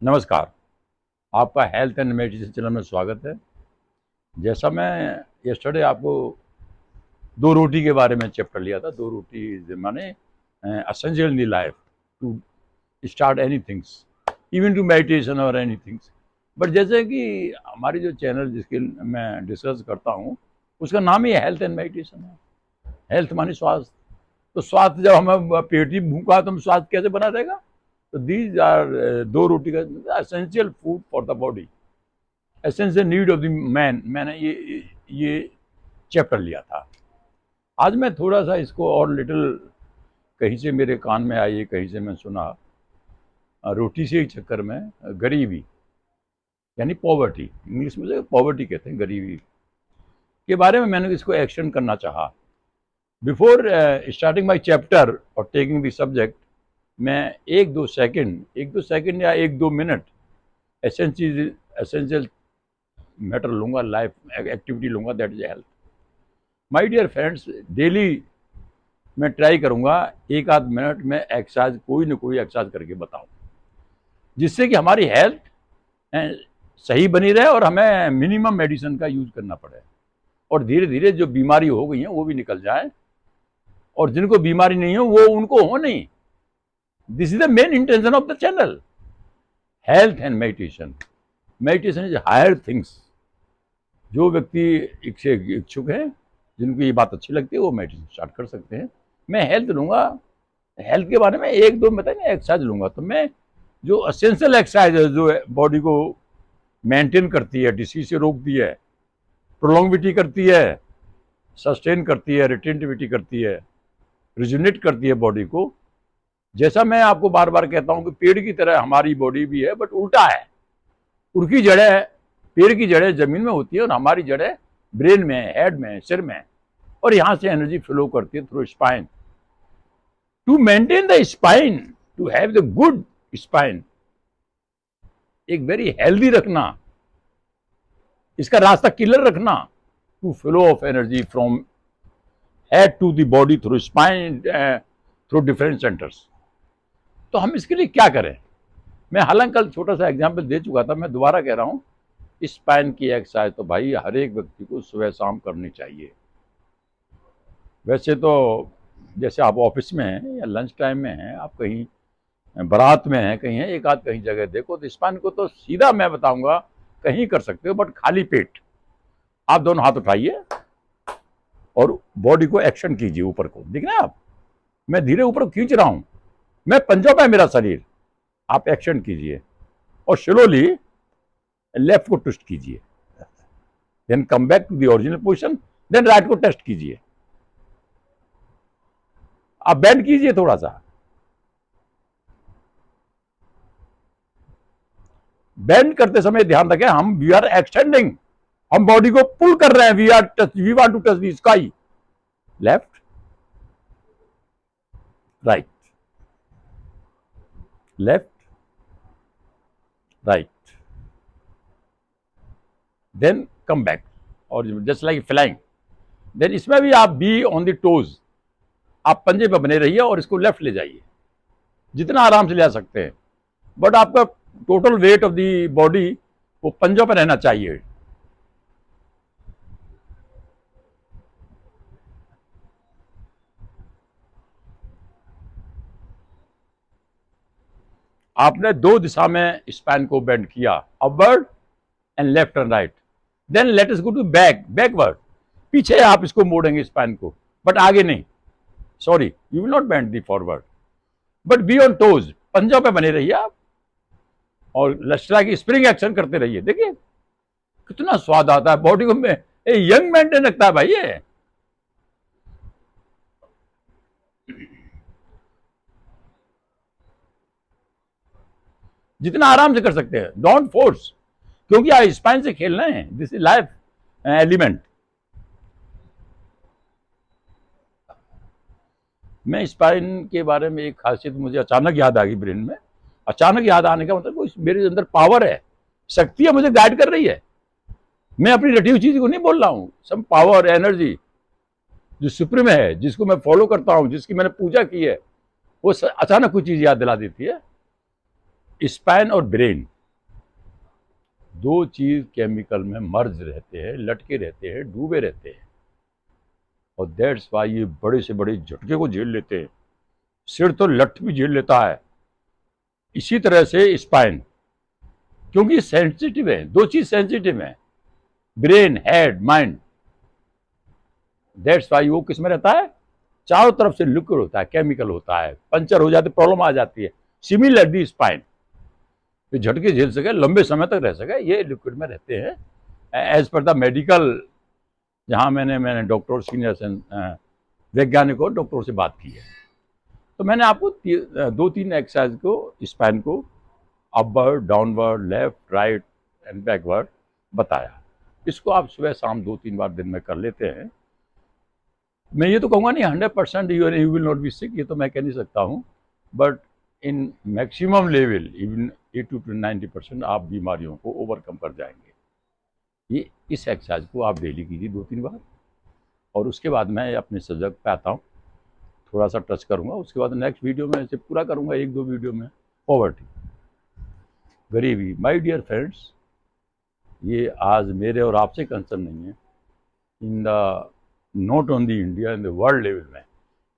नमस्कार। आपका health and medicine channel में स्वागत है। जैसा मैं यस्टरडे आपको दो रोटी के बारे में चैप्टर लिया था। दो रोटी माने essential in the life to start any things, even to meditation और एनी थिंग्स। बट जैसे कि हमारी जो चैनल जिसके मैं डिस्कस करता हूँ उसका नाम ही हेल्थ एंड मेडिटेशन है। हेल्थ माने स्वास्थ्य। तो स्वास्थ्य जब हमें पेट ही भूखा तो हम स्वास्थ्य कैसे बना रहेगा? तो दीज आर दो रोटी का essential food for the body, essential need of the man. मैंने ये चैप्टर लिया था। आज मैं थोड़ा सा इसको और लिटिल, कहीं से मेरे कान में आई, कहीं से मैं सुना, रोटी से ही चक्कर में गरीबी यानी पॉवर्टी, इंग्लिश में से पॉवर्टी कहते हैं, गरीबी के बारे में मैंने इसको एक्शन करना चाहा। बिफोर स्टार्टिंग माई चैप्टर और टेकिंग द सब्जेक्ट, मैं एक दो सेकंड या एक दो मिनट एसेंशियल मैटर लूंगा, लाइफ एक्टिविटी लूंगा, that is health. My dear friends, daily मैं ट्राई करूंगा एक आध मिनट में एक्सरसाइज, कोई ना कोई एक्सरसाइज करके बताऊं, जिससे कि हमारी हेल्थ सही बनी रहे और हमें मिनिमम मेडिसिन का यूज करना पड़े और धीरे धीरे जो बीमारी हो गई है वो भी निकल जाए, और जिनको बीमारी नहीं हो वो उनको हो नहीं। This is the main intention of the channel, health and meditation. Meditation is higher things. जो व्यक्ति इच्छुक है, जिनको ये बात अच्छी लगती है, वो मेडिटेशन स्टार्ट कर सकते हैं। मैं हेल्थ लूंगा, हेल्थ के बारे में एक दो बताएंगे, एक्सरसाइज लूंगा। तो मैं जो असेंशियल एक्सरसाइज है, जो बॉडी को मेंटेन करती है, डिसीज से रोकती है, प्रोलॉन्गिविटी करती है, सस्टेन करती है, रिटेंटिविटी करती है, रिजुनेट करती है बॉडी को। जैसा मैं आपको बार बार कहता हूं कि पेड़ की तरह हमारी बॉडी भी है, बट उल्टा है। उनकी जड़ें, पेड़ की जड़ें जमीन में होती है और हमारी जड़ें ब्रेन में, हेड में, सिर में, और यहां से एनर्जी फ्लो करती है through spine. To maintain the spine, to have the good spine, एक वेरी हेल्दी रखना, इसका रास्ता क्लियर रखना, to flow of energy from head to the body through spine, through different centres. तो हम इसके लिए क्या करें? मैं हालांकि कल छोटा सा एग्जाम्पल दे चुका था, मैं दोबारा कह रहा हूं। स्पाइन की एक्सरसाइज तो भाई हर एक व्यक्ति को सुबह शाम करनी चाहिए। वैसे तो जैसे आप ऑफिस में हैं या लंच टाइम में हैं, आप कहीं बारात में हैं, कहीं है, एक आध कहीं जगह देखो, तो स्पाइन को तो सीधा मैं बताऊंगा कहीं कर सकते हो, बट खाली पेट आप दोनों हाथ उठाइए और बॉडी को एक्शन कीजिए। ऊपर को दिख रहे हैं आप, मैं धीरे ऊपर खींच रहा हूं, मैं पंजों पे मेरा शरीर, आप एक्शन कीजिए और स्लोली लेफ्ट को ट्विस्ट कीजिए, then come back to the original position, then right को टेस्ट कीजिए। आप बेंड कीजिए थोड़ा सा, बेंड करते समय ध्यान रखें हम वी आर एक्सटेंडिंग, हम बॉडी को पुल कर रहे हैं, we want to touch the sky. Left, right, left, right, then come back, और जस्ट लाइक फ्लाइंग। देन इसमें भी आप बी ऑन द टोज, आप पंजे पे बने रहिए और इसको लेफ्ट ले जाइए, जितना आराम से ले जा सकते हैं, बट आपका total weight of the body वो पंजों पर रहना चाहिए। आपने दो दिशा में स्पैन को बेंड किया, upward and left and right. Then let us go to backward, पीछे आप इसको मोड़ेंगे स्पैन को, बट आगे नहीं। Sorry, you will not bend the forward, but be on toes, पंजों पे बने रहिए आप और लचला की स्प्रिंग एक्शन करते रहिए। देखिए कितना स्वाद आता है बॉडी को, में यंग मेंटेन रखता है भाई ये। जितना आराम से कर सकते हैं, डोंट फोर्स, क्योंकि आप स्पाइन से खेलना है, दिस इज लाइफ एलिमेंट। मैं स्पाइन के बारे में एक खासियत मुझे अचानक याद आ गई ब्रेन में। अचानक याद आने का मतलब कोई मेरे अंदर पावर है, शक्ति है, मुझे गाइड कर रही है। मैं अपनी रटी हुई चीज को नहीं बोल रहा हूं, सम पावर, एनर्जी जो सुप्रीम है, जिसको मैं फॉलो करता हूं, जिसकी मैंने पूजा की है, वो अचानक कोई चीज याद दिला देती है। स्पाइन और ब्रेन दो चीज केमिकल में मर्ज रहते हैं, लटके रहते हैं, डूबे रहते हैं, और दैट्स वाई ये बड़े से बड़े झटके को झेल लेते हैं। सिर तो लट भी झेल लेता है। इसी तरह से स्पाइन, क्योंकि सेंसिटिव है, दो चीज सेंसिटिव है, brain, head, mind. That's why वो किस में रहता है, चारों तरफ से लिक्विड होता है, केमिकल होता है, पंचर हो जाती, प्रॉब्लम आ जाती है। सिमिलरली स्पाइन ये झटके झेल सके, लंबे समय तक रह सके, ये लिक्विड में रहते हैं एज पर द मेडिकल। जहां मैंने डॉक्टर, सीनियर वैज्ञानिकों, डॉक्टरों से बात की है, तो मैंने आपको दो तीन एक्सरसाइज को, स्पाइन को upward, downward, left, right and backward बताया। इसको आप सुबह शाम 2-3 बार दिन में कर लेते हैं। मैं ये तो कहूँगा नहीं 100% यू विल नॉट बी सिक, ये तो मैं कह नहीं सकता हूँ, but in maximum level even 80 to 90% आप बीमारियों को ओवरकम कर जाएंगे। ये इस एक्सरसाइज को आप डेली कीजिए 2-3 बार, और उसके बाद मैं अपने सब्जेक्ट पे आता हूँ, थोड़ा सा टच करूँगा, उसके बाद नेक्स्ट वीडियो में इसे पूरा करूँगा, 1-2 वीडियो में। पॉवर्टी, गरीबी, माय डियर फ्रेंड्स, ये आज मेरे और आपसे कंसर्न नहीं है। In the not only India, in the world level में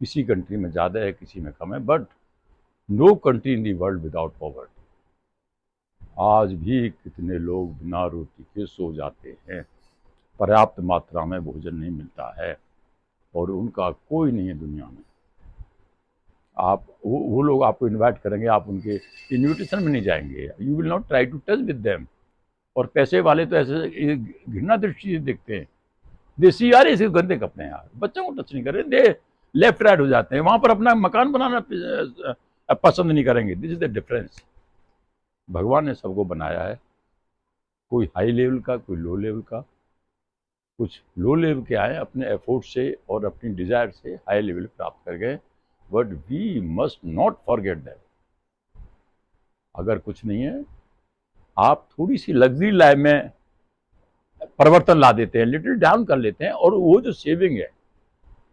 किसी कंट्री में ज़्यादा है, किसी में कम है, but no country in the world without poverty. आज भी कितने लोग बिना रोटी के सो जाते हैं, पर्याप्त मात्रा में भोजन नहीं मिलता है, और उनका कोई नहीं है दुनिया में। आप वो लोग आपको इनवाइट करेंगे, आप उनके इन्विटेशन में नहीं जाएंगे, you will not try to touch with them. और पैसे वाले तो ऐसे घृणा दृष्टि से देखते हैं, देसी यार ऐसे गंदे कपड़े यार, बच्चों को टच नहीं करें, दे लेफ्ट राइट हो जाते हैं, वहां पर अपना मकान बनाना पसंद नहीं करेंगे। This is the difference. भगवान ने सबको बनाया है, कोई हाई लेवल का, कोई लो लेवल का। कुछ लो लेवल के आए अपने एफर्ट से और अपनी डिजायर से हाई लेवल प्राप्त कर गए, but we must not forget that. अगर कुछ नहीं है, आप थोड़ी सी लग्जरी लाइफ में परिवर्तन ला देते हैं, लिटिल डाउन कर लेते हैं, और वो जो सेविंग है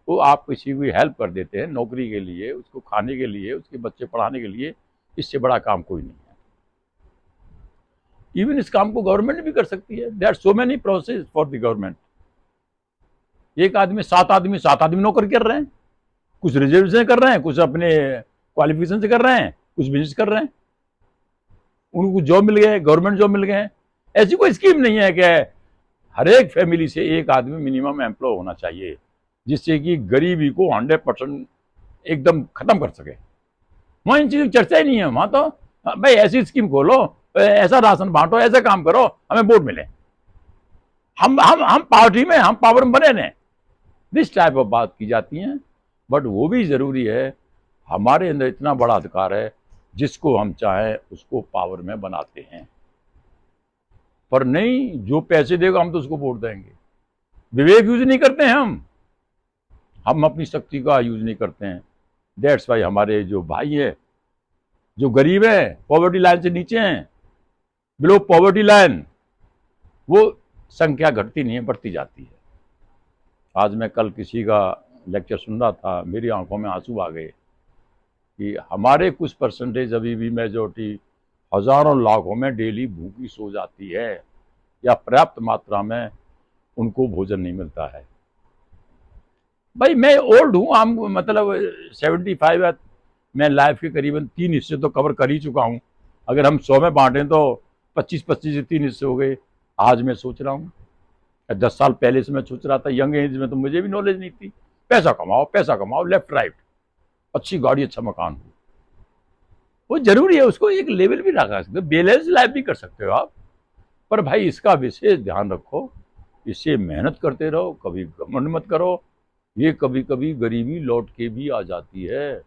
वो आप किसी को हेल्प कर देते हैं, नौकरी के लिए, उसको खाने के लिए, उसके बच्चे पढ़ाने के लिए, इससे बड़ा काम कोई नहीं है। इवन इस काम को गवर्नमेंट भी कर सकती है। There are so many process for the government. एक आदमी, 7 आदमी नौकरी कर रहे हैं, कुछ रिजर्वेशन कर रहे हैं, कुछ अपने क्वालिफिकेशन से कर रहे हैं, कुछ बिजनेस कर रहे हैं, उनको जॉब मिल गए, गवर्नमेंट जॉब मिल गए। ऐसी कोई स्कीम नहीं है कि हर एक फैमिली से एक आदमी मिनिमम एम्प्लॉय होना चाहिए, जिससे कि गरीबी को 100% एकदम खत्म कर सके। वहां इन चीजों की चर्चा ही नहीं है। वहां तो भाई ऐसी स्कीम खोलो, ऐसा राशन बांटो, ऐसा काम करो, हमें वोट मिले, हम पार्टी में, हम पावर में बने रहें, दिस टाइप ऑफ बात की जाती है। बट वो भी जरूरी है, हमारे अंदर इतना बड़ा अधिकार है, जिसको हम चाहें उसको पावर में बनाते हैं, पर नहीं जो पैसे देगा हम तो उसको वोट देंगे। विवेक यूज नहीं करते हैं हम अपनी शक्ति का यूज नहीं करते हैं। दैट्स वाई हमारे जो भाई है, जो गरीब है, पॉवर्टी लाइन से नीचे हैं, बिलो पॉवर्टी लाइन, वो संख्या घटती नहीं है, बढ़ती जाती है। आज मैं कल किसी का लेक्चर सुन रहा था, मेरी आंखों में आंसू आ गए कि हमारे कुछ परसेंटेज, अभी भी मेजॉरिटी, हजारों लाखों में डेली भूखी सो जाती है, या पर्याप्त मात्रा में उनको भोजन नहीं मिलता है। भाई मैं ओल्ड हूँ, हम मतलब 75 है, मैं लाइफ के करीबन 3 हिस्से तो कवर कर ही चुका हूँ। अगर हम 100 में बांटें तो 25-25 से 3 हिस्से हो गए। आज मैं सोच रहा हूँ, 10 साल पहले से मैं सोच रहा था, यंग एज में तो मुझे भी नॉलेज नहीं थी, पैसा कमाओ, लेफ्ट राइट, अच्छी गाड़ी, अच्छा मकान हो, वो जरूरी है, उसको एक लेवल भी रखा सकते हो, बैलेंस लाइफ भी कर सकते हो आप। पर भाई इसका विशेष ध्यान रखो, इससे मेहनत करते रहो, कभी घमंड मत करो, ये कभी कभी गरीबी लौट के भी आ जाती है।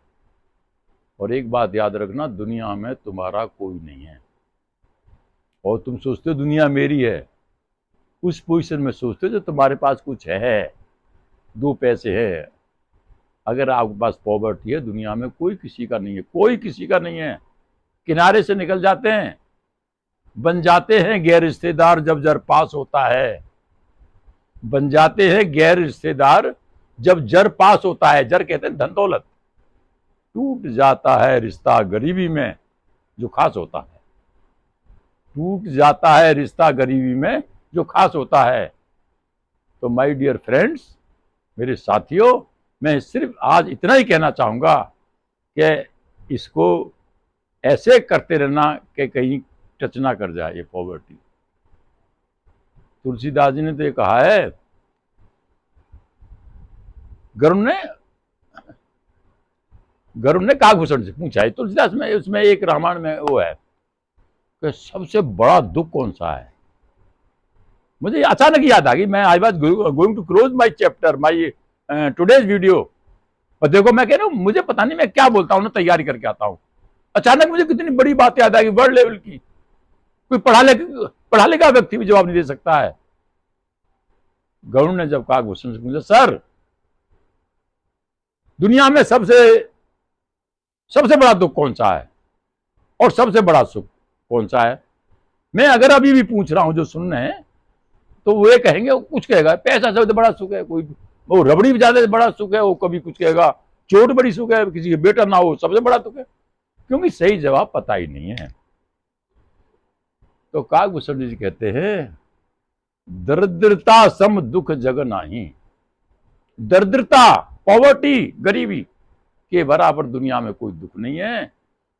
और एक बात याद रखना, दुनिया में तुम्हारा कोई नहीं है, और तुम सोचते हो दुनिया मेरी है, उस पोजीशन में सोचते हो जो तुम्हारे पास कुछ है, 2 पैसे है। अगर आपके पास पॉवर्टी है, दुनिया में कोई किसी का नहीं है, कोई किसी का नहीं है। किनारे से निकल जाते हैं, बन जाते हैं गैर रिश्तेदार जब जर पास होता है, बन जाते हैं गैर रिश्तेदार जब जर पास होता है। जर कहते हैं धन दौलत। टूट जाता है रिश्ता गरीबी में, जो खास होता है। टूट जाता है रिश्ता गरीबी में जो खास होता है। तो माय डियर फ्रेंड्स, मेरे साथियों, मैं सिर्फ आज इतना ही कहना चाहूंगा कि इसको ऐसे करते रहना कि कहीं टच ना कर जाए ये पॉवर्टी। तुलसीदास जी ने तो ये कहा है, गरुड़ ने काकभूषण से पूछा है तुलसीदास में, उसमें एक रामायण में वो है कि सबसे बड़ा दुख कौन सा है। मुझे अचानक याद आ गई, मैं I was going to close my chapter, my today's video, और देखो मैं कह रहा हूं मुझे पता नहीं मैं क्या बोलता हूं ना, तैयारी करके आता हूं, अचानक मुझे कितनी बड़ी बात याद आ गई वर्ल्ड लेवल की। कोई पढ़ा लिखा व्यक्ति भी जवाब नहीं दे सकता है। गरुड़ ने जब काकभूषण से पूछा, सर दुनिया में सबसे बड़ा दुख कौन सा है और सबसे बड़ा सुख कौन सा है। मैं अगर अभी भी पूछ रहा हूं जो सुन रहे हैं, तो वो ये कहेंगे, कुछ कहेगा पैसा सबसे बड़ा सुख है, कोई वो रबड़ी ज्यादा बड़ा सुख है, वो कभी कुछ कहेगा चोट बड़ी सुख है, किसी के बेटा ना हो सबसे बड़ा सुख है, क्योंकि सही जवाब पता ही नहीं है। तो काकभूषण जी कहते हैं, दरिद्रता सम दुख जग नाही। दरिद्रता, पॉवर्टी, गरीबी के बराबर दुनिया में कोई दुख नहीं है,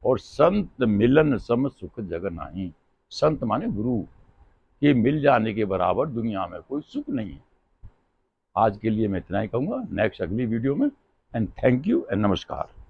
और संत मिलन सम सुख जग नाही। संत माने गुरु के मिल जाने के बराबर दुनिया में कोई सुख नहीं है। आज के लिए मैं इतना ही कहूंगा, नेक्स्ट अगली वीडियो में। एंड थैंक यू एंड नमस्कार।